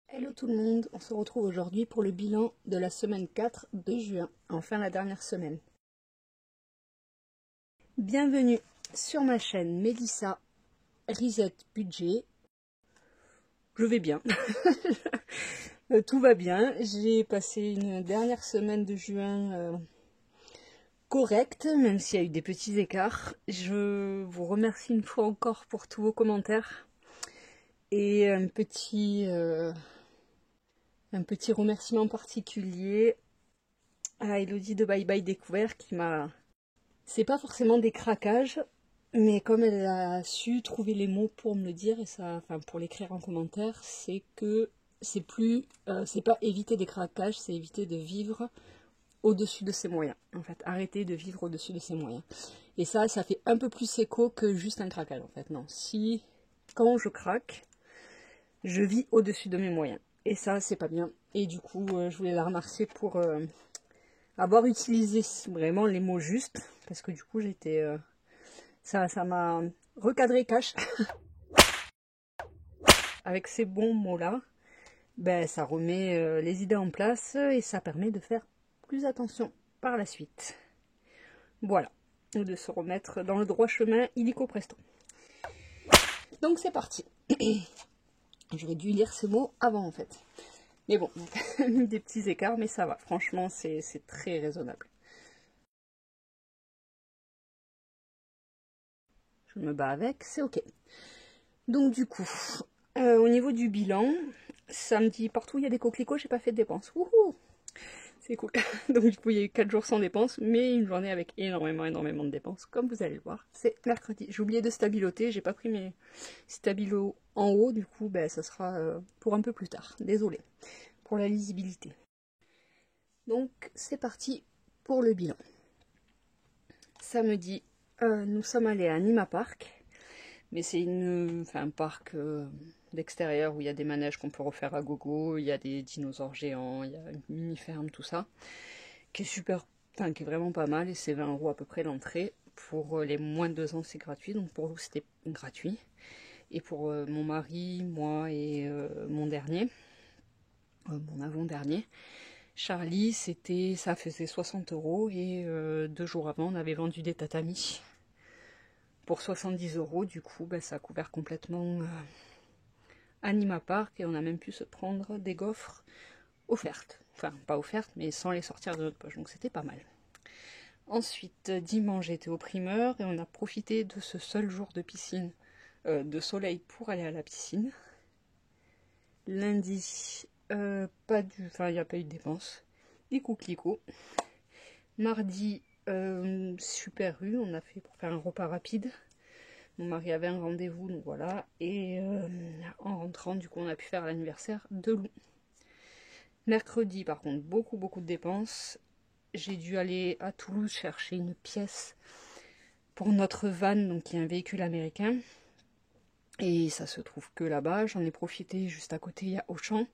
Hello tout le monde, on se retrouve aujourd'hui pour le bilan de la semaine 4 de juin, enfin la dernière semaine. Bienvenue sur ma chaîne Mélissa Reset Budget. Je vais bien, tout va bien, j'ai passé une dernière semaine de juin correcte, même s'il y a eu des petits écarts. Je vous remercie une fois encore pour tous vos commentaires et un petit remerciement particulier à Elodie de Bye Bye Découvert qui m'a... C'est pas forcément des craquages, mais comme elle a su trouver les mots pour me le dire, et ça, enfin pour l'écrire en commentaire, c'est que c'est plus... c'est pas éviter des craquages, c'est éviter de vivre au-dessus de ses moyens. En fait, arrêter de vivre au-dessus de ses moyens. Et ça fait un peu plus écho que juste un craquage en fait. Non, si quand je craque, je vis au-dessus de mes moyens. Et ça, c'est pas bien. Et du coup, je voulais la remercier pour avoir utilisé vraiment les mots justes, parce que du coup, j'étais... ça m'a recadré cash. Avec ces bons mots-là, ben, ça remet les idées en place et ça permet de faire plus attention par la suite. Voilà, ou de se remettre dans le droit chemin illico presto. Donc c'est parti. J'aurais dû lire ces mots avant en fait. Mais bon, on a mis des petits écarts, mais ça va. Franchement, c'est très raisonnable. Je me bats avec, c'est ok. Donc du coup, au niveau du bilan, samedi, partout il y a des coquelicots, j'ai pas fait de dépenses. Wouhou! C'est cool. Donc du coup, il y a eu 4 jours sans dépenses, mais une journée avec énormément de dépenses, comme vous allez le voir. C'est mercredi. J'ai oublié de stabiloter, j'ai pas pris mes stabilos en haut, du coup, ben, ça sera pour un peu plus tard. Désolée pour la lisibilité. Donc, c'est parti pour le bilan. Samedi, nous sommes allés à Nima Park, mais c'est un parc d'extérieur où il y a des manèges qu'on peut refaire à gogo, il y a des dinosaures géants, il y a une mini-ferme, tout ça, qui est super, enfin qui est vraiment pas mal, et c'est 20 € à peu près l'entrée. Pour les moins de 2 ans, c'est gratuit, donc pour vous, c'était gratuit. Et pour mon mari, moi et mon dernier, mon avant-dernier, Charlie, ça faisait 60 € et 2 jours avant, on avait vendu des tatamis pour 70 €. Du coup, ben, ça a couvert complètement Anima Park et on a même pu se prendre des gaufres offertes. Enfin, pas offertes, mais sans les sortir de notre poche, donc c'était pas mal. Ensuite, dimanche, j'étais au primeur et on a profité de ce seul jour de piscine, de soleil pour aller à la piscine. Lundi, il n'y a pas eu de dépenses. Des coquelicots. Mardi, Super U, on a fait pour faire un repas rapide. Mon mari avait un rendez-vous, donc voilà. Et en rentrant, du coup, on a pu faire l'anniversaire de Lou. Mercredi, par contre, beaucoup de dépenses. J'ai dû aller à Toulouse chercher une pièce pour notre van, donc qui est un véhicule américain. Et ça se trouve que là-bas, j'en ai profité juste à côté, il y a Auchan.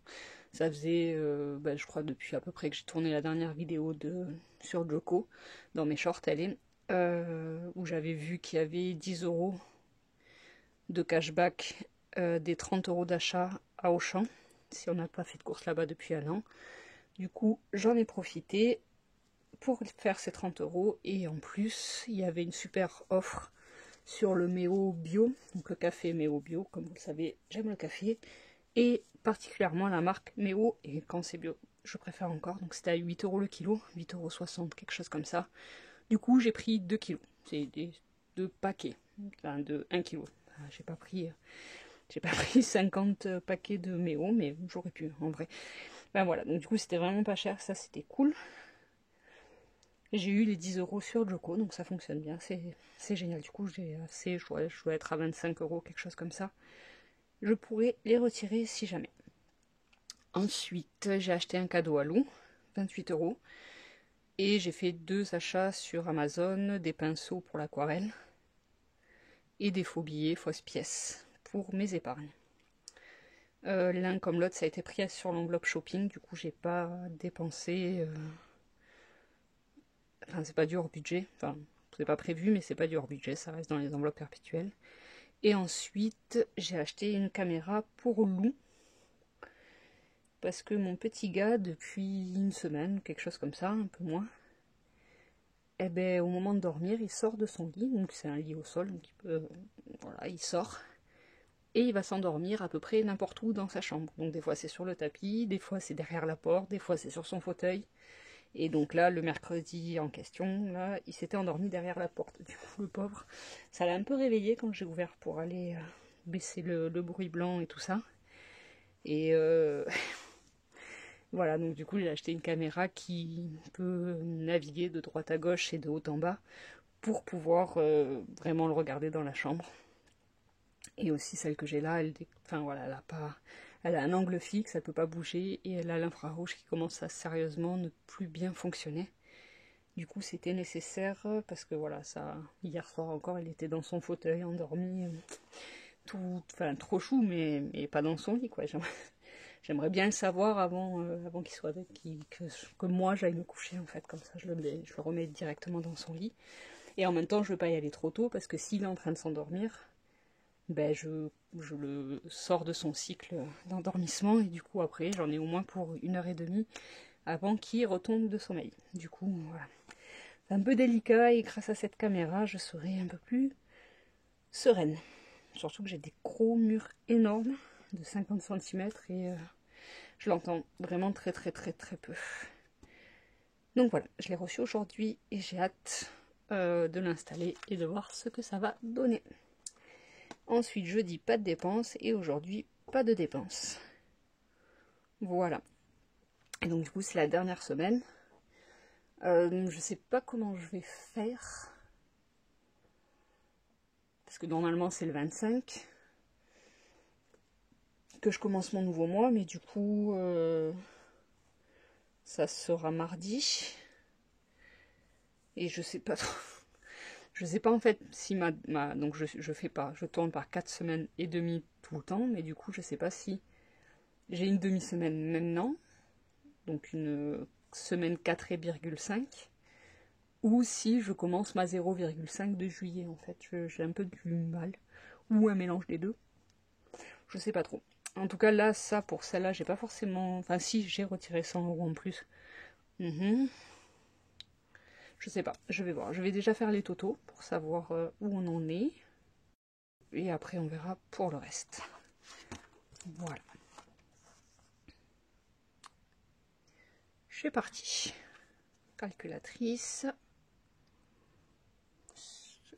Ça faisait, je crois, depuis à peu près que j'ai tourné la dernière vidéo sur Joko, dans mes shorts, elle est, où j'avais vu qu'il y avait 10 € de cashback des 30 € d'achat à Auchan, si on n'a pas fait de course là-bas depuis un an. Du coup, j'en ai profité pour faire ces 30 €, et en plus, il y avait une super offre sur le Méo Bio, donc le café Méo Bio, comme vous le savez, j'aime le café, et particulièrement la marque Méo, et quand c'est bio, je préfère encore, donc c'était à 8 € le kilo, 8,60 €, quelque chose comme ça. Du coup, j'ai pris 2 kilos, c'est deux paquets, enfin de 1 kilo. Enfin, j'ai pas pris 50 paquets de Méo, mais j'aurais pu, en vrai. Ben voilà, donc du coup, c'était vraiment pas cher, ça c'était cool. J'ai eu les 10 € sur Joko, donc ça fonctionne bien, c'est génial. Du coup, je dois être à 25 €, quelque chose comme ça. Je pourrais les retirer si jamais. Ensuite, j'ai acheté un cadeau à Lou, 28 €. Et j'ai fait 2 achats sur Amazon, des pinceaux pour l'aquarelle et des faux billets, fausses pièces, pour mes épargnes. L'un comme l'autre, ça a été pris sur l'enveloppe shopping, du coup j'ai pas dépensé... Enfin, c'est pas du hors budget, enfin, c'est pas prévu, mais c'est pas du hors budget, ça reste dans les enveloppes perpétuelles. Et ensuite, j'ai acheté une caméra pour Lou. parce que mon petit gars, depuis une semaine, quelque chose comme ça, un peu moins, eh ben, au moment de dormir, il sort de son lit, donc c'est un lit au sol, donc voilà, il sort, et il va s'endormir à peu près n'importe où dans sa chambre. Donc des fois c'est sur le tapis, des fois c'est derrière la porte, des fois c'est sur son fauteuil. Et donc là, le mercredi en question, là, il s'était endormi derrière la porte. Du coup, le pauvre, ça l'a un peu réveillé quand j'ai ouvert pour aller baisser le bruit blanc et tout ça. Et voilà, donc du coup, j'ai acheté une caméra qui peut naviguer de droite à gauche et de haut en bas pour pouvoir vraiment le regarder dans la chambre. Et aussi celle que j'ai là, enfin voilà, elle a un angle fixe, elle peut pas bouger et elle a l'infrarouge qui commence à sérieusement ne plus bien fonctionner. Du coup, c'était nécessaire parce que voilà, ça, hier soir encore, il était dans son fauteuil, endormi, enfin trop chou, mais pas dans son lit, quoi. J'aimerais bien le savoir avant qu'il soit que moi j'aille me coucher en fait, comme ça je le remets directement dans son lit. Et en même temps, je veux pas y aller trop tôt parce que s'il est en train de s'endormir, ben je le sors de son cycle d'endormissement et du coup après j'en ai au moins pour 1h30 avant qu'il retombe de sommeil. Du coup, voilà. C'est un peu délicat et grâce à cette caméra, je serai un peu plus sereine. Surtout que j'ai des gros murs énormes de 50 cm et je l'entends vraiment très très très très peu. Donc voilà, je l'ai reçu aujourd'hui et j'ai hâte de l'installer et de voir ce que ça va donner. Ensuite, jeudi, pas de dépenses et aujourd'hui, pas de dépenses. Voilà. Et donc du coup, c'est la dernière semaine. Je sais pas comment je vais faire. Parce que normalement, c'est le 25 que je commence mon nouveau mois, mais du coup, ça sera mardi. Et je sais pas trop. Je sais pas en fait si donc je fais pas, je tourne par 4 semaines et demie tout le temps, mais du coup, je sais pas si j'ai une demi-semaine maintenant, donc une semaine 4,5, ou si je commence ma 0,5 de juillet en fait. J'ai un peu du mal, ou un mélange des deux. Je sais pas trop. En tout cas, là, ça, pour celle-là, j'ai pas forcément... Enfin, si, j'ai retiré 100 € en plus. Je sais pas, je vais voir. Je vais déjà faire les totaux pour savoir où on en est. Et après, on verra pour le reste. Voilà. Je suis partie. Calculatrice.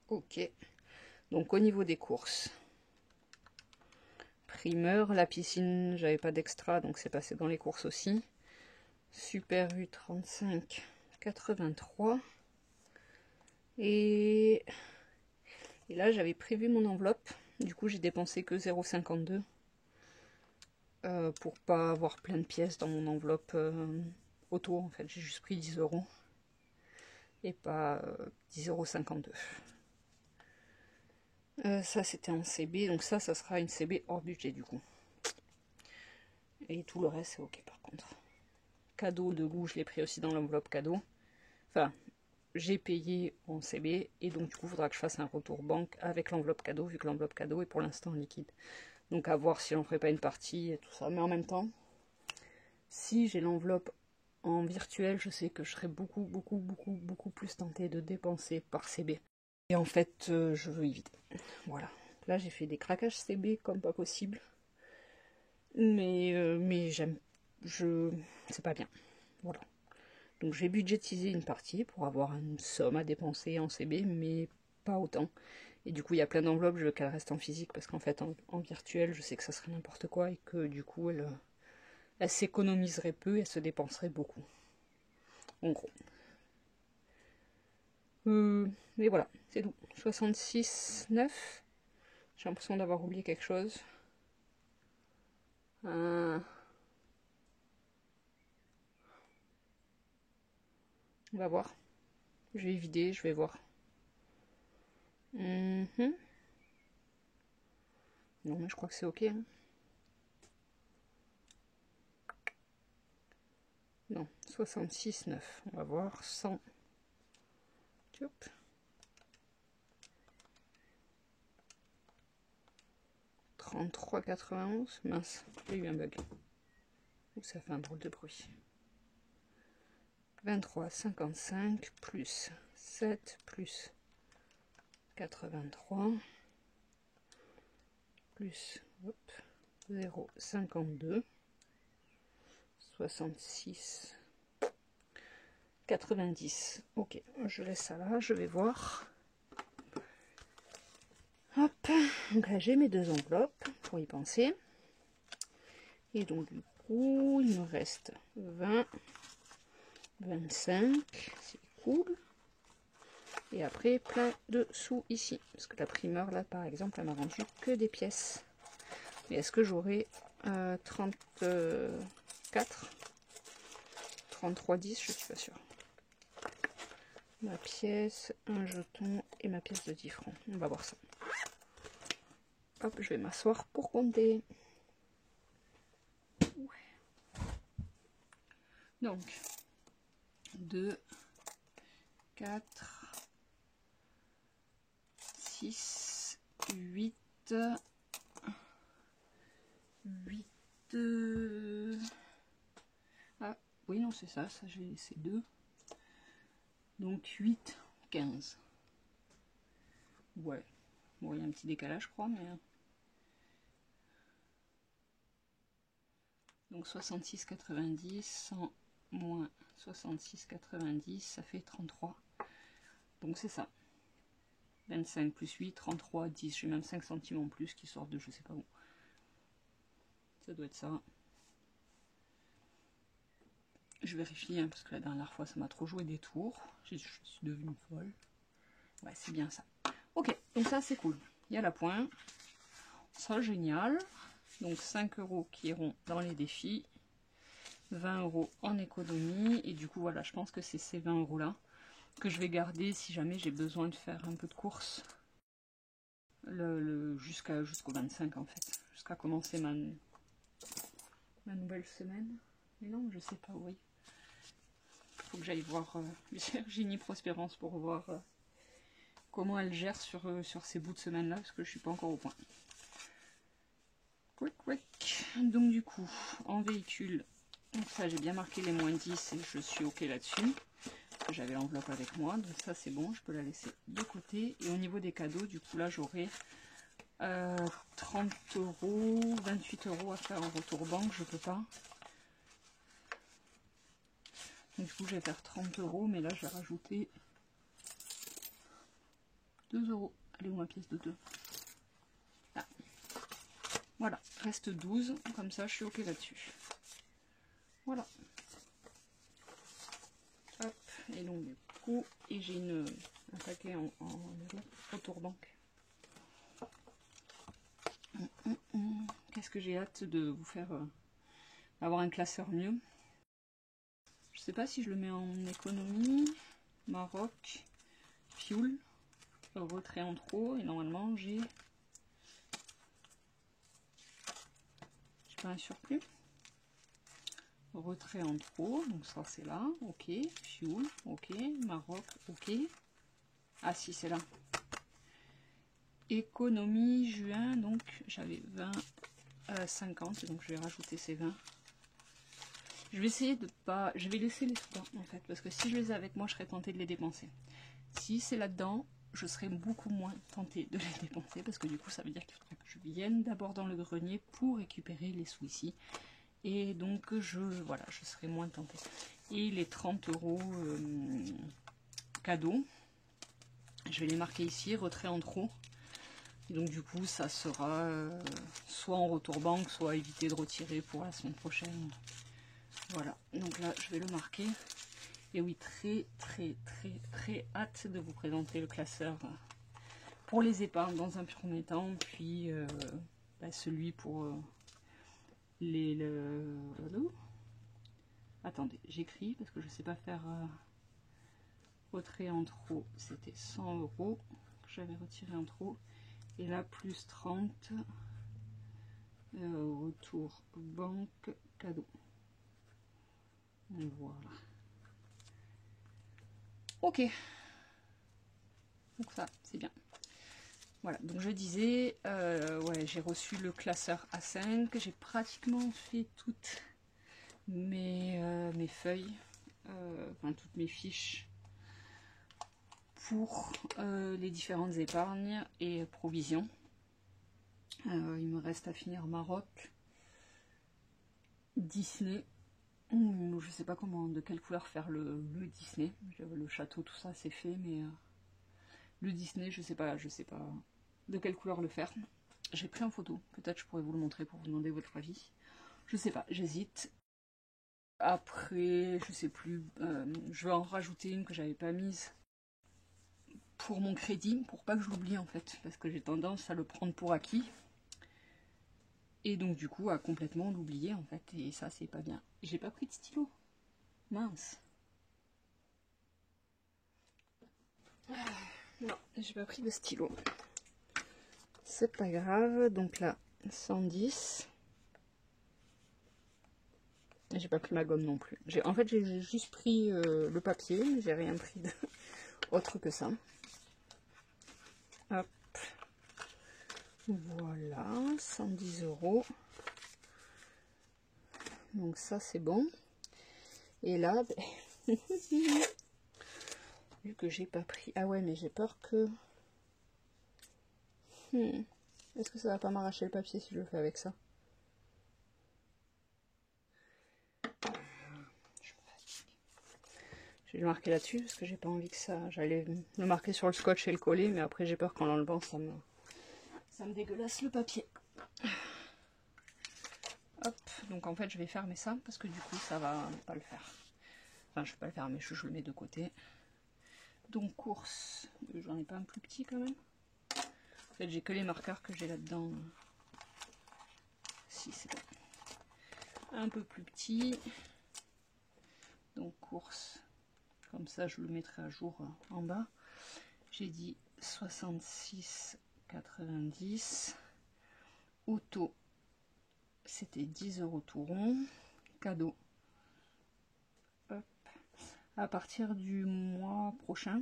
Ok. Donc, au niveau des courses. Primeur, la piscine, j'avais pas d'extra, donc c'est passé dans les courses aussi. Super U 35, 83. Et là, j'avais prévu mon enveloppe. Du coup, j'ai dépensé que 0,52 pour pas avoir plein de pièces dans mon enveloppe auto. En fait, j'ai juste pris 10 € et pas 10,52 €. Ça, c'était en CB. Donc ça sera une CB hors budget du coup. Et tout le reste, c'est ok par contre. Cadeau de goût, je l'ai pris aussi dans l'enveloppe cadeau. Enfin, j'ai payé en CB et donc du coup, il faudra que je fasse un retour banque avec l'enveloppe cadeau, vu que l'enveloppe cadeau est pour l'instant en liquide. Donc à voir si j'en ferai pas une partie et tout ça. Mais en même temps, si j'ai l'enveloppe en virtuel, je sais que je serai beaucoup plus tentée de dépenser par CB. Et en fait, je veux éviter. Voilà. Là, j'ai fait des craquages CB comme pas possible. Mais j'aime. C'est pas bien. Voilà. Donc j'ai budgétisé une partie pour avoir une somme à dépenser en CB, mais pas autant. Et du coup, il y a plein d'enveloppes, je veux qu'elles restent en physique, parce qu'en fait, en virtuel, je sais que ça serait n'importe quoi, et que du coup, elle s'économiserait peu, et elle se dépenserait beaucoup. En gros. Mais voilà, c'est tout. 66,9. J'ai l'impression d'avoir oublié quelque chose. On va voir. Je vais vider, je vais voir. Non, mais je crois que c'est ok. Hein. Non, 66,9. On va voir. 100. Hop. 33,91. Mince, j'ai eu un bug. ça fait un drôle de bruit. 23,55 plus 7 plus 83 plus 0,52 66 90. Ok, je laisse ça là, je vais voir. Hop, donc là j'ai mes deux enveloppes pour y penser. Et donc du coup, il me reste 20, 25, c'est cool. Et après, plein de sous ici. Parce que la primeur, là, par exemple, elle m'a vendu que des pièces. Mais est-ce que j'aurai 34, 33, 10? Je suis pas sûre. Ma pièce, un jeton et ma pièce de 10 francs. On va voir ça. Hop, je vais m'asseoir pour compter. Ouais. Donc, 2, 4, 6, 8, 8... Ah, oui, non, c'est ça, j'ai laissé 2. Donc 8, 15. Ouais. Bon, il y a un petit décalage, je crois, mais... Donc 66,90, 100 moins 66,90, ça fait 33. Donc c'est ça. 25 plus 8, 33, 10. J'ai même 5 centimes en plus qui sortent de je sais pas où. Ça doit être ça. Je vérifie, hein, parce que la dernière fois, ça m'a trop joué des tours. Je suis devenue folle. Ouais, c'est bien ça. Ok, donc ça, c'est cool. Il y a la pointe. Ça, génial. Donc 5 € qui iront dans les défis. 20 € en économie. Et du coup, voilà, je pense que c'est ces 20 € là que je vais garder si jamais j'ai besoin de faire un peu de course. Jusqu'au 25, en fait. Jusqu'à commencer ma nouvelle semaine. Mais non, je sais pas, oui. Faut que j'aille voir Virginie Prospérance pour voir comment elle gère sur ces bouts de semaine là, parce que je suis pas encore au point. Donc du coup, en véhicule, donc ça j'ai bien marqué les moins 10 et je suis ok là-dessus. J'avais l'enveloppe avec moi, donc ça c'est bon, je peux la laisser de côté. Et au niveau des cadeaux, du coup là j'aurai 30 €, 28 € à faire en retour banque, je peux pas. Donc, du coup, je vais faire 30 €, mais là, je vais rajouter 2 €. Allez, où ma pièce de 2? Là. Voilà, reste 12. Comme ça, je suis ok là-dessus. Voilà. Hop, et donc, du coup, et j'ai un paquet en retour banque. Qu'est-ce que j'ai hâte de vous faire avoir un classeur mieux. Je sais pas si je le mets en économie, Maroc, fuel, retrait en trop, et normalement j'ai pas un surplus. Retrait en trop, donc ça c'est là, ok, fuel, ok, Maroc, ok. Ah si, c'est là. Économie, juin, donc j'avais 20, 50, donc je vais rajouter ces 20. Je vais essayer de pas... Je vais laisser les sous en fait, parce que si je les ai avec moi, je serais tentée de les dépenser. Si c'est là-dedans, je serais beaucoup moins tentée de les dépenser, parce que du coup, ça veut dire qu'il faudrait que je vienne d'abord dans le grenier pour récupérer les sous ici. Et donc, voilà, je serais moins tentée. Et les 30 € cadeaux, je vais les marquer ici, retrait en trop. Et donc, du coup, ça sera soit en retour banque, soit éviter de retirer pour la semaine prochaine. Voilà, donc là je vais le marquer. Et oui, très hâte de vous présenter le classeur pour les épargnes dans un premier temps, puis celui pour attendez, j'écris parce que je sais pas faire retrait en trop, c'était 100 € que j'avais retiré en trop, et là plus 30 retour banque cadeau. Voilà. Ok. Donc ça, c'est bien. Voilà, donc je disais, ouais, j'ai reçu le classeur A5. J'ai pratiquement fait toutes mes feuilles, enfin toutes mes fiches pour les différentes épargnes et provisions. Il me reste à finir Maroc, Disney. Je sais pas comment, de quelle couleur faire le Disney. Le château, tout ça, c'est fait, mais le Disney, je sais pas de quelle couleur le faire. J'ai pris en photo, peut-être je pourrais vous le montrer pour vous demander votre avis. Je sais pas, j'hésite. Après, je sais plus, je vais en rajouter une que j'avais pas mise pour mon crédit, pour pas que je l'oublie en fait, parce que j'ai tendance à le prendre pour acquis. Et donc du coup à complètement l'oublier en fait, et ça c'est pas bien. J'ai pas pris de stylo, mince. Non, j'ai pas pris de stylo. C'est pas grave, donc là 110. J'ai pas pris ma gomme non plus. En fait j'ai juste pris le papier, mais j'ai rien pris autre que ça. Hop. Voilà, 110 €. Donc ça c'est bon. Et là, vu que j'ai pas pris... Ah ouais, mais j'ai peur que... Est-ce que ça va pas m'arracher le papier si je le fais avec ça? Je vais le marquer là-dessus parce que j'ai pas envie que ça... J'allais le marquer sur le scotch et le coller, mais après j'ai peur qu'en l'enlevant ça me dégueulasse le papier. Hop, donc en fait je vais fermer ça parce que du coup ça va pas le faire. Enfin je vais pas le faire, mais je le mets de côté. Donc course, j'en ai pas un plus petit quand même. En fait j'ai que les marqueurs que j'ai là-dedans. Si c'est un peu plus petit. Donc course, comme ça je le mettrai à jour en bas. J'ai dit 66,90. Auto, c'était 10 € tout rond. Cadeau. Hop. À partir du mois prochain,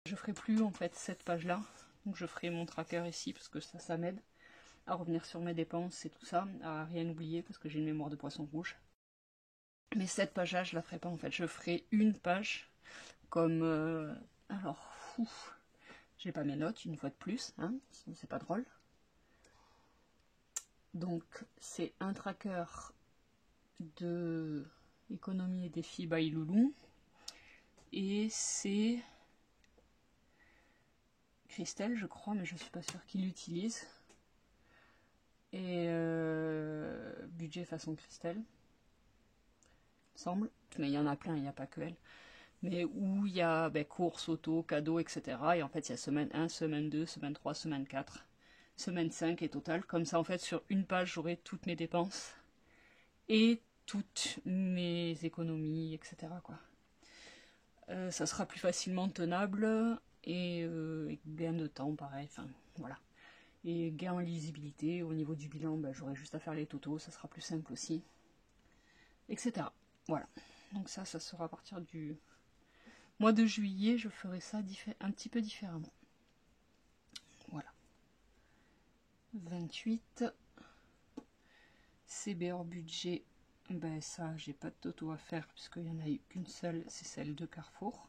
je ferai plus en fait cette page là. Donc je ferai mon tracker ici parce que ça m'aide à revenir sur mes dépenses et tout ça, à rien oublier parce que j'ai une mémoire de poisson rouge. Mais cette page là je la ferai pas en fait. Je ferai une page comme alors j'ai pas mes notes une fois de plus, hein, sinon c'est pas drôle. Donc c'est un tracker de économie et défi by Loulou. Et c'est Christelle, je crois, mais je suis pas sûre qu'il l'utilise. Et budget façon Christelle, semble. Mais il y en a plein, il n'y a pas que elle. Mais où il y a courses, auto, cadeaux, etc. Et en fait, il y a semaine 1, semaine 2, semaine 3, semaine 4, semaine 5 et total. Comme ça, en fait, sur une page, j'aurai toutes mes dépenses et toutes mes économies, etc. quoi. Ça sera plus facilement tenable et gain de temps, pareil. Enfin, voilà. Et gain en lisibilité. Au niveau du bilan, j'aurai juste à faire les totaux, ça sera plus simple aussi, etc. Voilà. Donc ça sera à partir du mois de juillet, je ferai ça un petit peu différemment. Voilà. 28. CB hors budget, ça, j'ai pas de toto à faire puisqu'il n'y en a eu qu'une seule, c'est celle de Carrefour.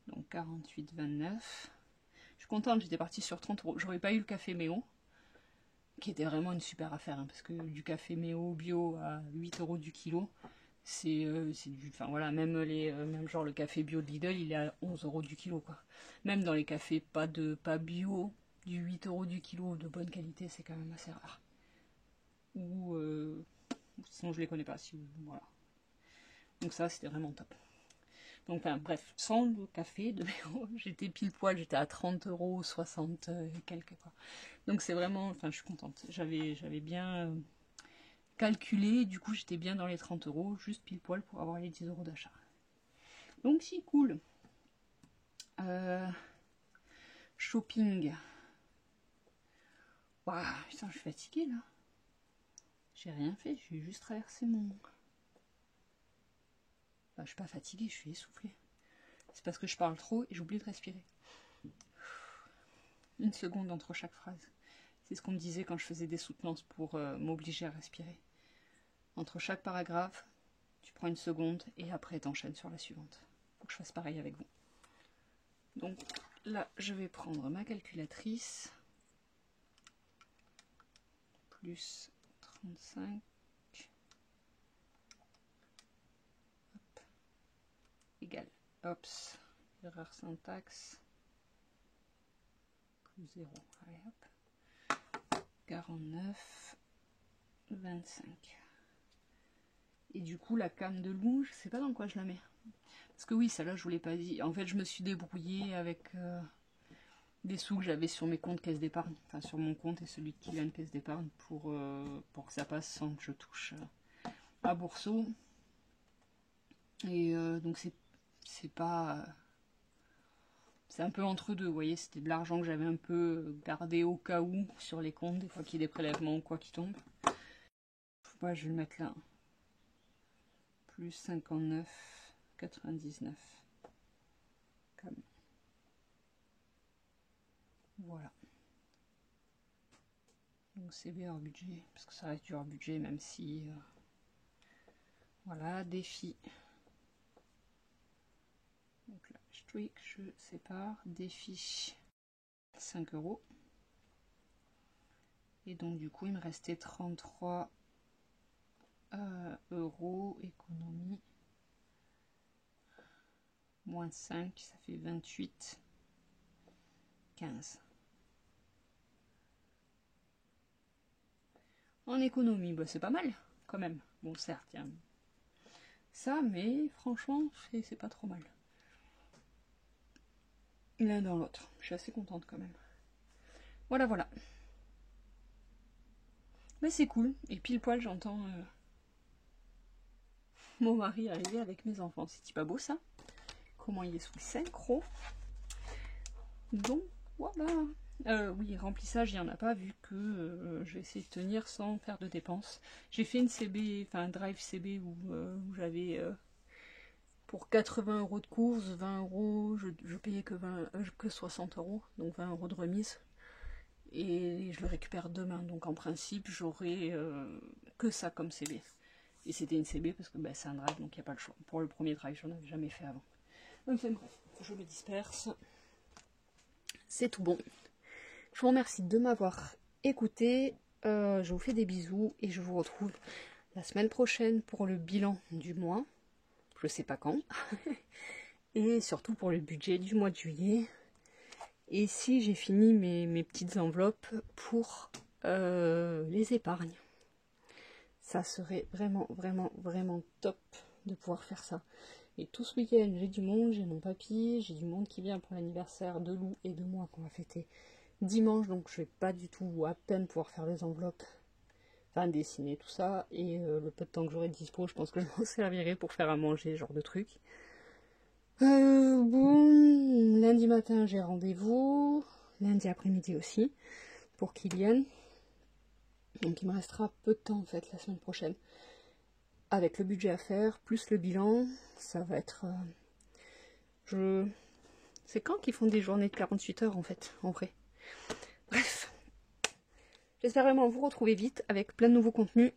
Donc 48,29. Je suis contente, j'étais partie sur 30 €. J'aurais pas eu le café Méo, qui était vraiment une super affaire, hein, parce que du café Méo bio à 8 € du kilo, c'est du... Enfin voilà, même genre le café bio de Lidl, il est à 11 € du kilo, quoi. Même dans les cafés pas bio, du 8 € du kilo de bonne qualité, c'est quand même assez rare. Ou sinon je les connais pas, voilà. Donc ça, c'était vraiment top. Donc, enfin, bref, sans le café de Méo, j'étais pile poil, j'étais à 30 €, 60 et quelques, quoi. Donc c'est vraiment, enfin, je suis contente. J'avais bien calculé, du coup, j'étais bien dans les 30 €, juste pile poil pour avoir les 10 € d'achat. Donc, si, cool. Shopping. Waouh, putain, je suis fatiguée, là. J'ai rien fait, j'ai juste traversé mon... Enfin, je suis pas fatiguée, je suis essoufflée. C'est parce que je parle trop et j'oublie de respirer. Une seconde entre chaque phrase. C'est ce qu'on me disait quand je faisais des soutenances pour m'obliger à respirer. Entre chaque paragraphe, prends une seconde et après t'enchaînes sur la suivante. Faut que je fasse pareil avec vous. Donc là, je vais prendre ma calculatrice. Plus 35. Hop. Égal. Ops. Erreur syntaxe. Plus 0. Allez, hop. 49. 25. Et du coup, la canne de loup, je sais pas dans quoi je la mets. Parce que oui, celle-là, je vous l'ai pas dit. En fait, je me suis débrouillée avec des sous que j'avais sur mes comptes caisse d'épargne. Enfin, sur mon compte et celui de Kylian caisse d'épargne pour que ça passe sans que je touche à Bourseau. Et donc, c'est pas... c'est un peu entre deux, vous voyez. C'était de l'argent que j'avais un peu gardé au cas où sur les comptes, des fois qu'il y ait des prélèvements ou quoi qui tombe. Ouais, je vais le mettre là. Plus 59, 99. Comme. Voilà. Donc c'est bien hors budget, parce que ça reste du hors budget, même si... voilà, défi. Donc là, je tweak, je sépare. Défi, 5 €. Et donc du coup, il me restait 33 euros, économie. Moins 5, ça fait 28, 15. En économie, bah, c'est pas mal, quand même. Bon, certes, il y a ça, mais franchement, c'est pas trop mal. L'un dans l'autre. Je suis assez contente, quand même. Voilà, voilà. Mais c'est cool. Et pile poil, j'entends mon mari arriver avec mes enfants. C'est pas beau, ça? Comment il est sous le synchro. Donc, voilà. Oui, remplissage, il n'y en a pas, vu que j'ai essayé de tenir sans faire de dépenses. J'ai fait une CB, enfin un drive CB où j'avais pour 80 € de course, 20 €, je payais que 60 €, donc 20 € de remise. Et je le récupère demain, donc en principe, j'aurai que ça comme CB. Et c'était une CB parce que bah, c'est un drive, donc il n'y a pas le choix. Pour le premier drive, j'en avais jamais fait avant. Enfin bref, je me disperse. C'est tout bon. Je vous remercie de m'avoir écouté. Je vous fais des bisous et je vous retrouve la semaine prochaine pour le bilan du mois. Je sais pas quand. Et surtout pour le budget du mois de juillet. Et si j'ai fini mes petites enveloppes pour les épargnes. Ça serait vraiment, vraiment, vraiment top de pouvoir faire ça. Et tout ce week-end, j'ai du monde, j'ai mon papy, j'ai du monde qui vient pour l'anniversaire de Lou et de moi qu'on va fêter dimanche, donc je vais pas du tout, ou à peine pouvoir faire les enveloppes, enfin dessiner tout ça, et le peu de temps que j'aurai de dispo, je pense que je m'en servirai pour faire à manger, ce genre de truc. Bon, lundi matin j'ai rendez-vous, lundi après-midi aussi, pour Kylian, donc il me restera peu de temps en fait la semaine prochaine. Avec le budget à faire, plus le bilan, ça va être... C'est quand qu'ils font des journées de 48 heures en fait, en vrai. Bref. J'espère vraiment vous retrouver vite avec plein de nouveaux contenus,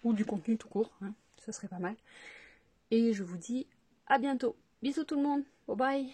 ou du contenu tout court, hein, ça serait pas mal. Et je vous dis à bientôt. Bisous tout le monde, bye bye.